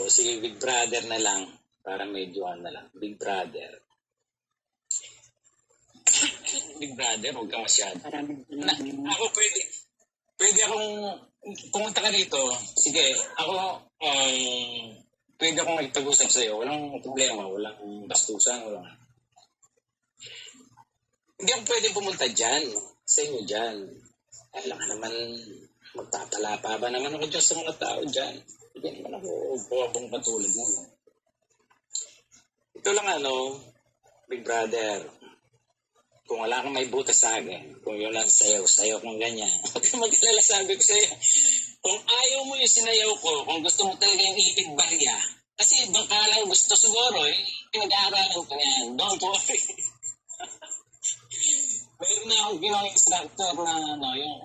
Sige, Big Brother na lang. Para medyo na lang. Big Brother. Big Brother, huwag ka masyado. Ako pwede akong, pumunta ka dito, sige, ako, pwede akong magpag-usap sa'yo. Walang problema, walang bastusan, walang. Hindi ako pwede pumunta dyan, sa inyo dyan. Kailangan naman, magpapalapa ba naman ako dyan sa mga tao dyan? Hindi naman ako buwabong patulad mo. No? Ito lang Big Brother. Kung wala kang may butas sa akin, kung yun lang sayaw kung ganyan, huwag kang mag-alala, sabi ko sa'yo. Kung ayaw mo yung sinayaw ko, kung gusto mo talaga yung ipit barya, kasi doon ka lang gusto siguro, pinag-aaralan ko yan. Don't worry. Meron na akong ginawang instructor na yung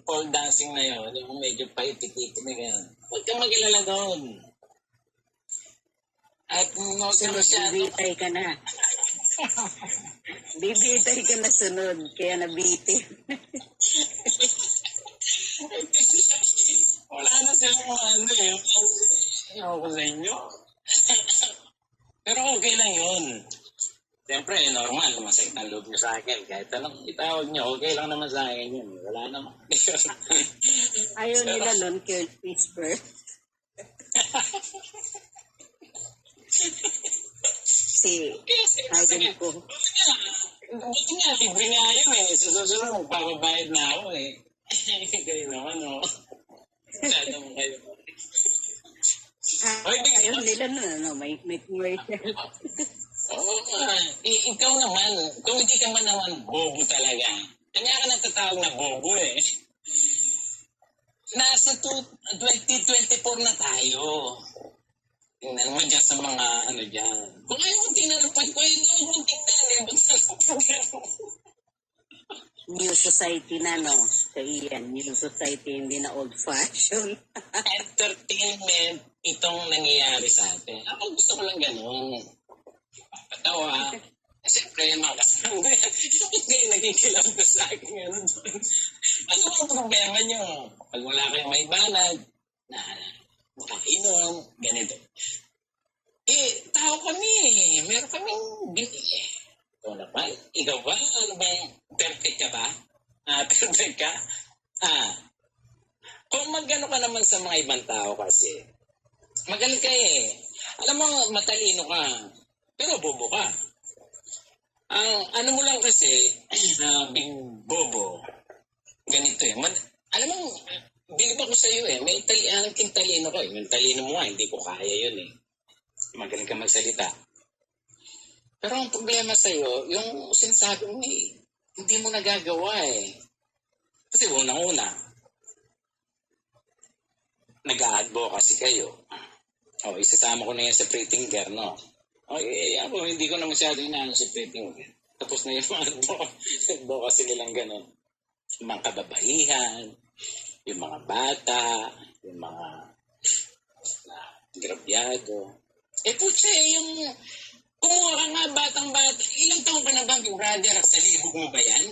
pole dancing na yun, yung medyo paipit-ipit na gano'n. Huwag kang mag-alala doon. At no, bibitay ka na. Bibitay ka na sunod, kaya nabitin. Wala na silang ko sa inyo. Pero okay lang yun. Siyempre, normal, masakit ang loob nyo sa akin. Kahit anong itawag nyo, okay lang naman sa akin yun. Wala naman. Ayaw nila nun, Kurt Whisper. Idol ko. Buti nga, libre nga yun Sa susunod, magpapabayad na ako Kayo naman, Masyado mo kayo. Ayaw nila nun, may commercial. Oo ikaw naman, kung hindi ka man naman bobo talaga, kanya ka natatawag na bobo Nasa 2024 na tayo. Tingnan mo dyan sa mga dyan. Kung ayaw mong tingnan ng pagkway, hindi mo tingnan New society na, Ian, new society, hindi na old-fashioned. Entertainment, itong nangyayari sa atin. Ako gusto ko lang ganun. Papatawa. Siyempre, yung mga kasama ko yan. Bakit kayo nagkikilap ko sa akin? Ano ang problema nyo? Pag wala kayong may banag, na makainom, ganito. Tao kami. Meron kaming binili. Ikaw na ba? Ikaw ba? Ano ba? Perfect ka ba? Perfect ka? Kung magano ka naman sa mga ibang tao kasi, magaling ka Alam mo, matalino ka. Pero bobo ka. Ano mo lang kasi, bing bobo, ganito alam mo, bilib ako sa iyo may talino ko Yung talino mo hindi ko kaya yun Magaling ka magsalita. Pero ang problema sa iyo, yung sinasabi mo hindi mo nagagawa Kasi unang-una, nag-a-advocacy kayo. Isasama ko na yan sa Prettinger, no? Ako, hindi ko na masyado inaano sa Prettinger. Tapos na yung advocacy nilang gano'n. Yung mga kababaihan, yung mga bata, yung mga grabyado. Putsa yung kumuha ka nga batang-bata. Ilang taon ka na bang brother? Sa libog mo ba yan?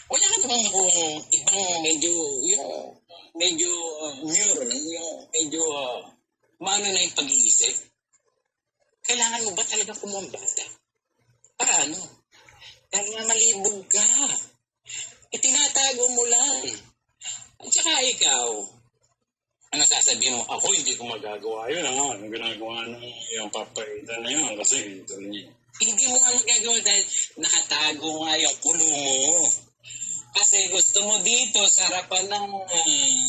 Wala ka namang kung ibang medyo neuron, yung medyo maano na yung pag-iisip. Kailangan mo ba talaga kumuha ang bata? Para ano? Dahil nga malibog ka. Tinatago mo lang. At saka ikaw, ano sasabihin mo? Ako hindi ko magagawa yun. Ang ginagawa ng yung papaitan na yun. Kasi ito niya. Hindi mo nga magagawa dahil nakatago nga yung kulo mo. Kasi gusto mo dito sa harapan ng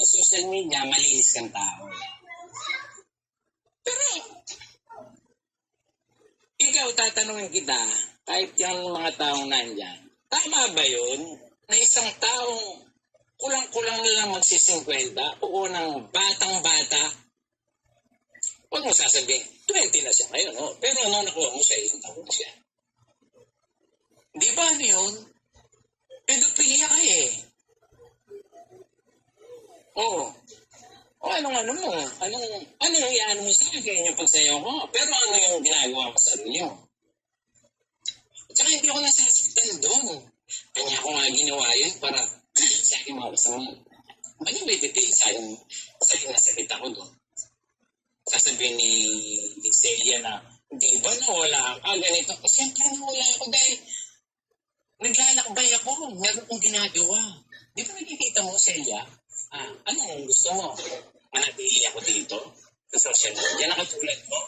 social media, malinis kang tao. Pero, ikaw tatanungin kita, kahit yung mga taong nandyan, tama ba yun na isang taong kulang-kulang na lang magsi-50 o ng batang-bata? Huwag mo sasabihin, 20 na siya ngayon, pero nakuha mo siya, isang taon na siya. Di ba ano yun? Pedopilia ka ano mo? Anong iano mo sa akin yung pagsayaw ko? Pero ano yung ginagawa mo sa sarili mo? At saka hindi ako nasasaktan doon. Kanya ako nga ginawa yun para sa akin mga kasama. Bagay may detail sa akin nasakit ako doon. sasabihin ni Celia na, di ba nawala ka, ganito. Siyempre nawala ako dahil naglalakbay ako, meron kong ginagawa. Di ba nakikita mo, Celia? Ano ang gusto mo? Manatili ako dito sa social media, nakatulad mo,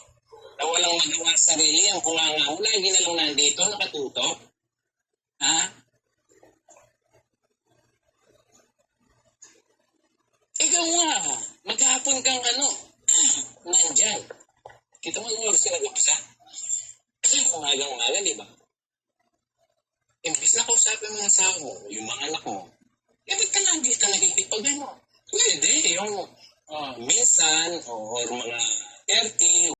na walang magawa sa sarili, ang kunganga mo, lagi na lang nandito, nakatutok. Ha? Ikaw nga, maghapon kang nandyan. Kita mo yung oras ka nag-upsa. Kasi kumagang-umaga, di ba? Imbis na kausapin mo yung asawa mo, yung mga anak mo, ba't ka nandito nagkikipag Pwede, yung minsan, or mga 30,